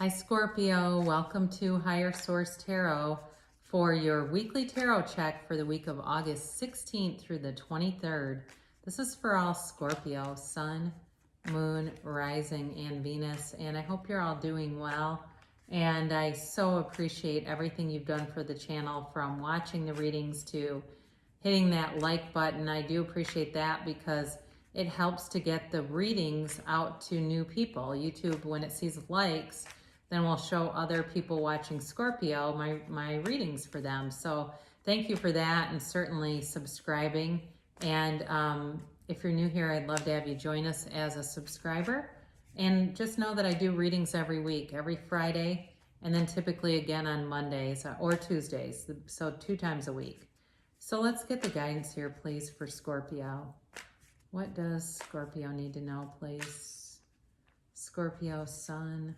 Hi Scorpio, welcome to Higher Source Tarot for your weekly tarot check for the week of August 16th through the 23rd. This is for all Scorpio, Sun, Moon, Rising, and Venus, and I hope you're all doing well. And I so appreciate everything you've done for the channel, from watching the readings to hitting that like button. I do appreciate that because it helps to get the readings out to new people. YouTube, when it sees likes, then we'll show other people watching Scorpio my readings for them. So thank you for that, and certainly subscribing. And if you're new here, I'd love to have you join us as a subscriber. And just know that I do readings every week, every Friday, and then typically again on Mondays or Tuesdays, so 2 times a week. So let's get the guidance here, please, for Scorpio. What does Scorpio need to know, please? Scorpio, Sun,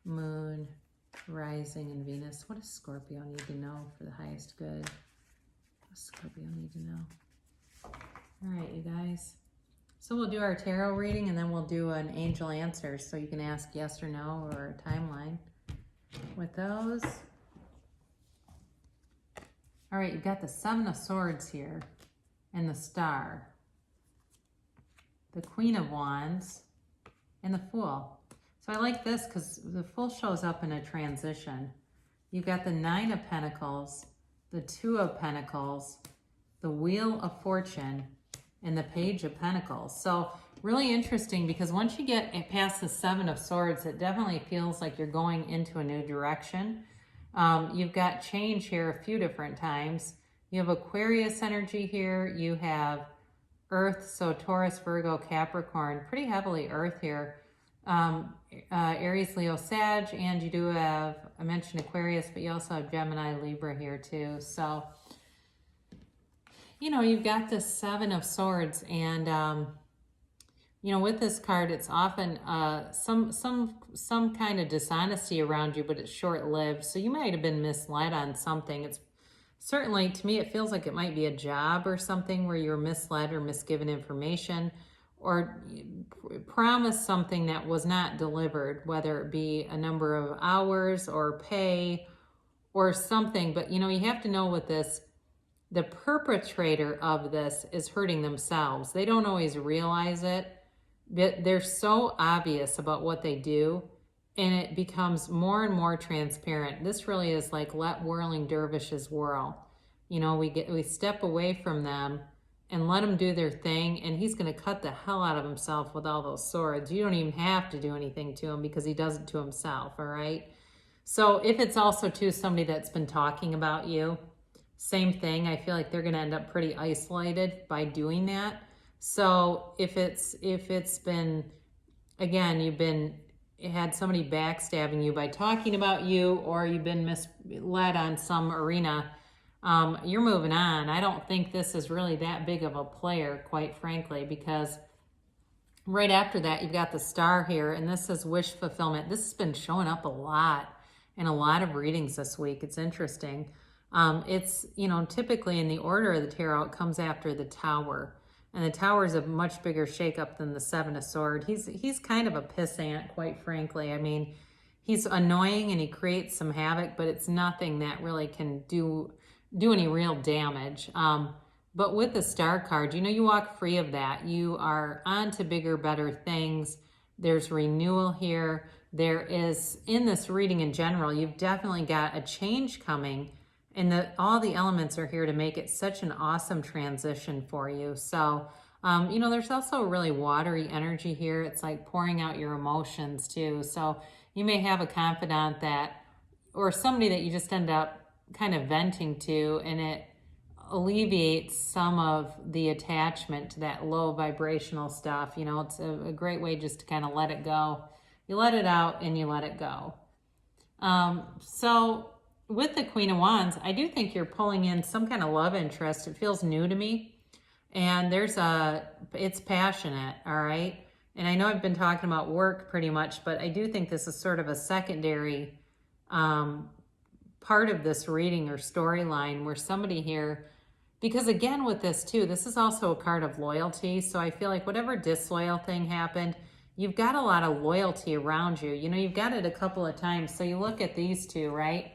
Moon, Rising, and Venus. What does Scorpio need to know for the highest good? What does Scorpio need to know? All right, you guys. So we'll do our tarot reading, and then we'll do an angel answer, so you can ask yes or no or a timeline with those. All right, you've got the 7 of Swords here and the Star, the Queen of Wands, and the Fool. So I like this because the Fool shows up in a transition. You've got the 9 of Pentacles, the 2 of Pentacles, the Wheel of Fortune, and the Page of Pentacles. So really interesting, because once you get past the 7 of Swords, it definitely feels like you're going into a new direction. You've got change here a few different times. You have Aquarius energy here. You have Earth, so Taurus, Virgo, Capricorn, pretty heavily Earth here. Aries, Leo, Sag, and you do have, I mentioned Aquarius, but you also have Gemini, Libra here too. So, you know, you've got this 7 of Swords, and you know, with this card, it's often some kind of dishonesty around you, but it's short-lived. So you might have been misled on something. It's certainly, to me, it feels like it might be a job or something where you were misled or misgiven information, or promised something that was not delivered, whether it be a number of hours or pay or something. But, you know, you have to know with this, the perpetrator of this is hurting themselves. They don't always realize it, but they're so obvious about what they do, and it becomes more and more transparent. This really is like let whirling dervishes whirl. You know, we step away from them and let them do their thing, and he's going to cut the hell out of himself with all those swords. You don't even have to do anything to him because he does it to himself, all right? So if it's also to somebody that's been talking about you, same thing. I feel like they're going to end up pretty isolated by doing that. So if it's been, again, had somebody backstabbing you by talking about you, or you've been misled on some arena, you're moving on. I don't think this is really that big of a player, quite frankly, because right after that, you've got the Star here, and this is wish fulfillment. This has been showing up a lot in a lot of readings this week. It's interesting. It's, you know, typically in the order of the tarot, it comes after the Tower. And the Tower is a much bigger shakeup than the 7 of Swords. He's kind of a pissant, quite frankly. I mean, he's annoying and he creates some havoc, but it's nothing that really can do any real damage. But with the Star card, you know, you walk free of that. You are on to bigger, better things. There's renewal here. There is, in this reading in general, you've definitely got a change coming, and all the elements are here to make it such an awesome transition for you. So, you know, there's also a really watery energy here. It's like pouring out your emotions too. So you may have a confidant that, or somebody that you just end up kind of venting to, and it alleviates some of the attachment to that low vibrational stuff. You know, it's a great way just to kind of let it go. You let it out and you let it go. So with the Queen of Wands, I do think you're pulling in some kind of love interest. It feels new to me. And it's passionate, all right? And I know I've been talking about work pretty much, but I do think this is sort of a secondary part of this reading or storyline, where somebody here, because again with this too, this is also a card of loyalty. So I feel like whatever disloyal thing happened, you've got a lot of loyalty around you. You know, you've got it a couple of times. So you look at these two, right?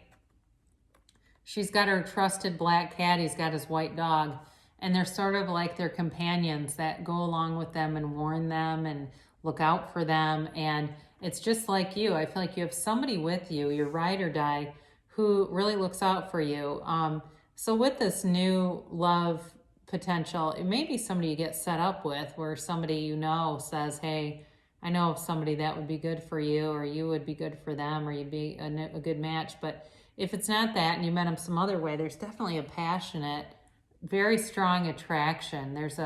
She's got her trusted black cat. He's got his white dog. And they're sort of like their companions that go along with them and warn them and look out for them. And it's just like you. I feel like you have somebody with you, your ride or die, who really looks out for you. So with this new love potential, it may be somebody you get set up with, where somebody you know says, hey, I know of somebody that would be good for you, or you would be good for them, or you'd be a good match. But if it's not that and you met them some other way, there's definitely a passionate, very strong attraction. There's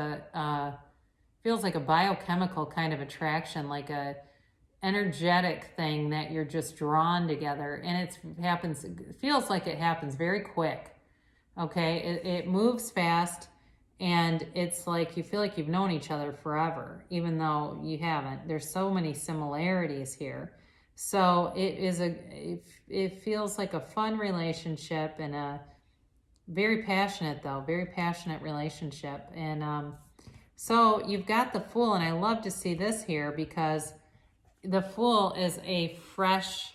feels like a biochemical kind of attraction, like a energetic thing that you're just drawn together. And it feels like it happens very quick. Okay, it moves fast, and it's like you feel like you've known each other forever, even though you haven't. There's so many similarities here. So it feels like a fun relationship, and a very passionate relationship. And so you've got the Fool, and I love to see this here because the Fool is a fresh,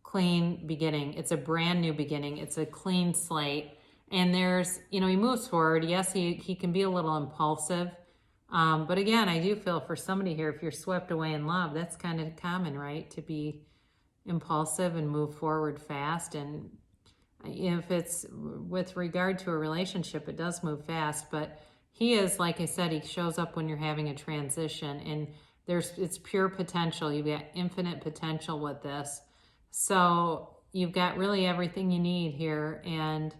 clean beginning. It's a brand new beginning. It's a clean slate. And there's, you know, he moves forward. Yes, he can be a little impulsive. But again, I do feel for somebody here, if you're swept away in love, that's kind of common, right? To be impulsive and move forward fast. And if it's with regard to a relationship, it does move fast. But he is, like I said, he shows up when you're having a transition, and it's pure potential. You've got infinite potential with this. So you've got really everything you need here. And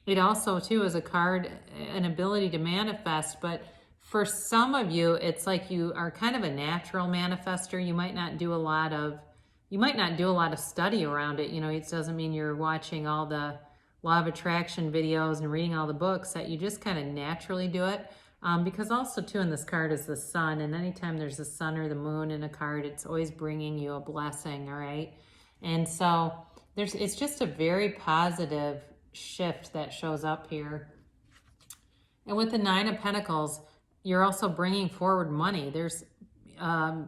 it also, too, is a card, an ability to manifest. But for some of you, it's like you are kind of a natural manifester. You might not do a lot of study around it. You know, it doesn't mean you're watching all the law of attraction videos and reading all the books, that you just kind of naturally do it. Because also, too, in this card is the sun. And anytime there's the sun or the moon in a card, it's always bringing you a blessing, all right? And so it's just a very positive shift that shows up here. And with the Nine of Pentacles, you're also bringing forward money. There's,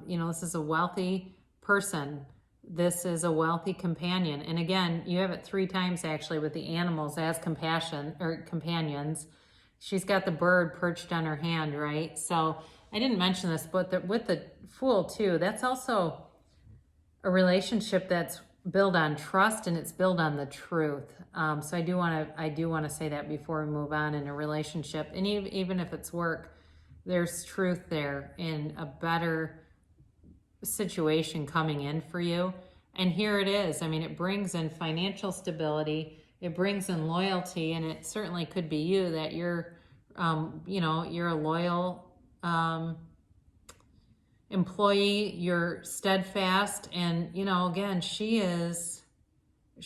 you know, this is a wealthy person. This is a wealthy companion. And again, you have it 3 times actually with the animals as companions. She's got the bird perched on her hand, right? So I didn't mention this, but with the Fool too, that's also a relationship that's built on trust, and it's built on the truth. So I do want to say that before we move on in a relationship, and even if it's work, there's truth there in a better situation coming in for you. And here it is. I mean, it brings in financial stability, it brings in loyalty, and it certainly could be you, that you're, you know, you're a loyal employee, you're steadfast. And, you know, again,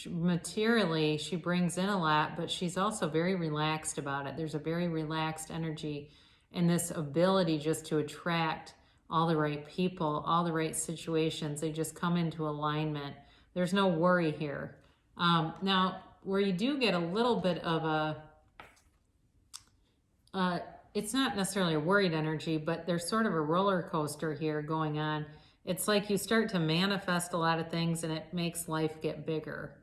materially, she brings in a lot, but she's also very relaxed about it. There's a very relaxed energy, and this ability just to attract all the right people, all the right situations. They just come into alignment. There's no worry here. Now, where you do get a little bit of it's not necessarily a worried energy, but there's sort of a roller coaster here going on. It's like you start to manifest a lot of things, and it makes life get bigger,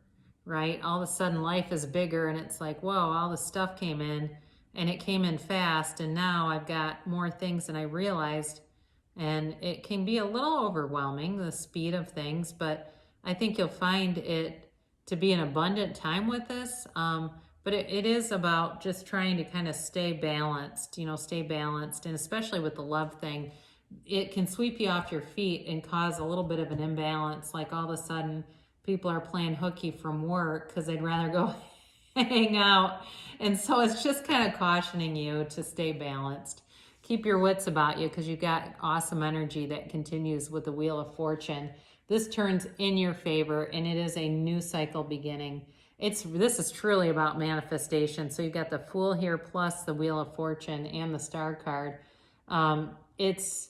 right? All of a sudden life is bigger, and it's like, whoa, all the stuff came in, and it came in fast, and now I've got more things than I realized. And it can be a little overwhelming, the speed of things, but I think you'll find it to be an abundant time with this. But it is about just trying to kind of stay balanced, you know, and especially with the love thing, it can sweep you off your feet and cause a little bit of an imbalance. Like all of a sudden people are playing hooky from work because they'd rather go hang out. And so it's just kind of cautioning you to stay balanced. Keep your wits about you, because you've got awesome energy that continues with the Wheel of Fortune. This turns in your favor, and it is a new cycle beginning. This is truly about manifestation. So you've got the Fool here plus the Wheel of Fortune and the Star card. It's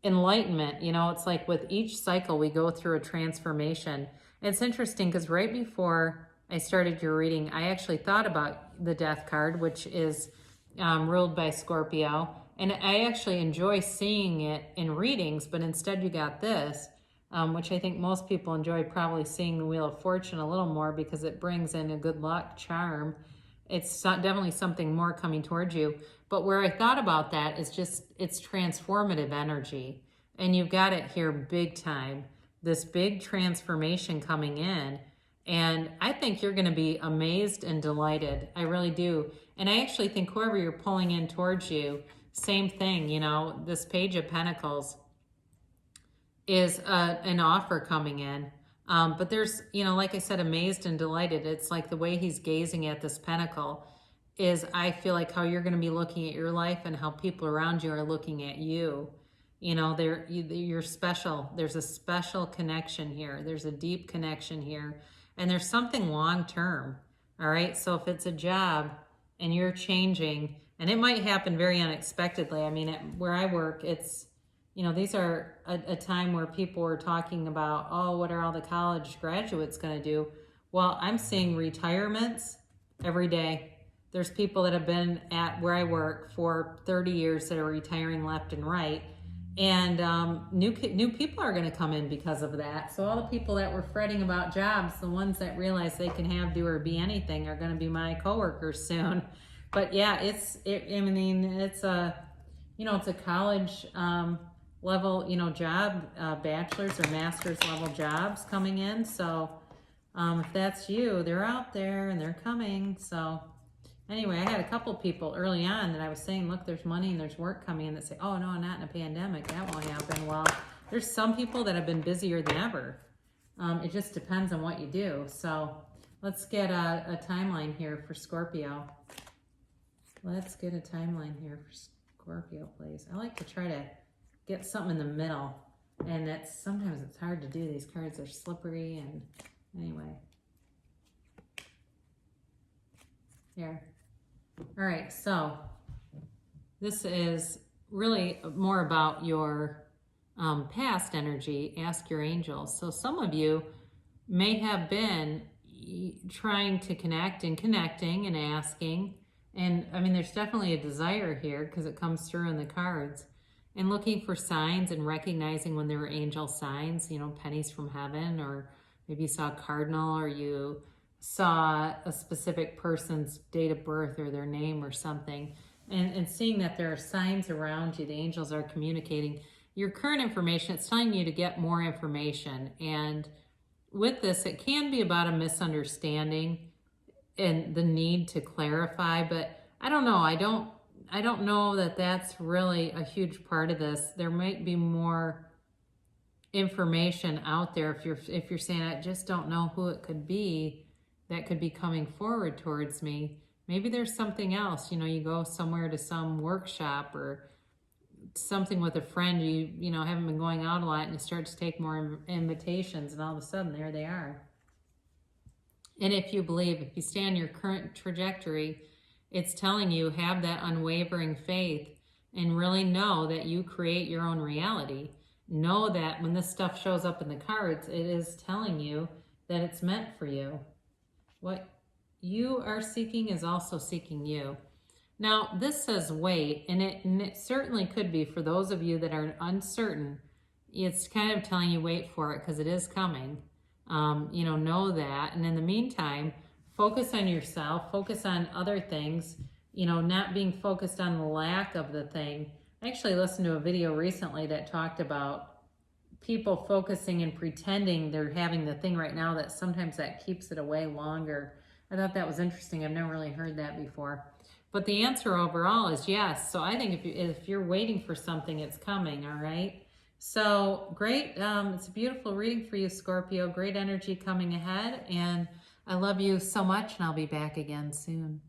enlightenment. You know, it's like with each cycle we go through a transformation. It's interesting because right before I started your reading, I actually thought about the Death card, which is ruled by Scorpio. and I actually enjoy seeing it in readings, but instead you got this, which I think most people enjoy probably seeing the Wheel of Fortune a little more because it brings in a good luck charm. It's definitely something more coming towards you. But where I thought about that is just it's transformative energy. And you've got it here big time. This big transformation coming in. And I think you're going to be amazed and delighted. I really do. And I actually think whoever you're pulling in towards you, same thing, you know, this Page of Pentacles is an offer coming in. But there's, you know, like I said, amazed and delighted. It's like the way he's gazing at this pentacle is, I feel like how you're going to be looking at your life and how people around you are looking at you. You know, you're special. There's a special connection here. There's a deep connection here. And there's something long-term. All right. So if it's a job and you're changing, and it might happen very unexpectedly. I mean, where I work, it's, you know, these are a time where people were talking about, oh, what are all the college graduates going to do? Well, I'm seeing retirements every day. There's people that have been at where I work for 30 years that are retiring left and right. And new people are going to come in because of that. So all the people that were fretting about jobs, the ones that realize they can have, do, or be anything are going to be my coworkers soon. But yeah, I mean, it's a, you know, it's a college level, you know, job, bachelor's or master's level jobs coming in. So if that's you, they're out there and they're coming. So anyway, I had a couple people early on that I was saying, look, there's money and there's work coming in, that say, oh no, not in a pandemic, that won't happen. Well, there's some people that have been busier than ever. It just depends on what you do. So let's get a timeline here for Scorpio. Let's get a timeline here for Scorpio, please. I like to try to get something in the middle, and sometimes it's hard to do. These cards are slippery, and anyway. Here. All right, so this is really more about your past energy. Ask your angels. So some of you may have been trying to connect and connecting and asking, and I mean, there's definitely a desire here because it comes through in the cards. And looking for signs and recognizing when there were angel signs, you know, pennies from heaven, or maybe you saw a cardinal, or you saw a specific person's date of birth or their name or something. And seeing that there are signs around you, the angels are communicating your current information. It's telling you to get more information. And with this, it can be about a misunderstanding and the need to clarify, but I don't know. I don't know that that's really a huge part of this. There might be more information out there if you're saying, I just don't know who it could be that could be coming forward towards me. Maybe there's something else. You know, you go somewhere to some workshop or something with a friend, you know, haven't been going out a lot, and you start to take more invitations, and all of a sudden there they are. And if you believe, if you stay on your current trajectory, it's telling you have that unwavering faith and really know that you create your own reality. Know that when this stuff shows up in the cards, it is telling you that it's meant for you. What you are seeking is also seeking you. Now, this says wait, and it certainly could be for those of you that are uncertain. It's kind of telling you wait for it because it is coming. You know that. And in the meantime, focus on yourself, focus on other things, you know, not being focused on the lack of the thing. I actually listened to a video recently that talked about people focusing and pretending they're having the thing right now, that sometimes that keeps it away longer. I thought that was interesting. I've never really heard that before. But the answer overall is yes. So I think if you're waiting for something, it's coming, all right? So great. It's a beautiful reading for you, Scorpio. Great energy coming ahead. And I love you so much, and I'll be back again soon.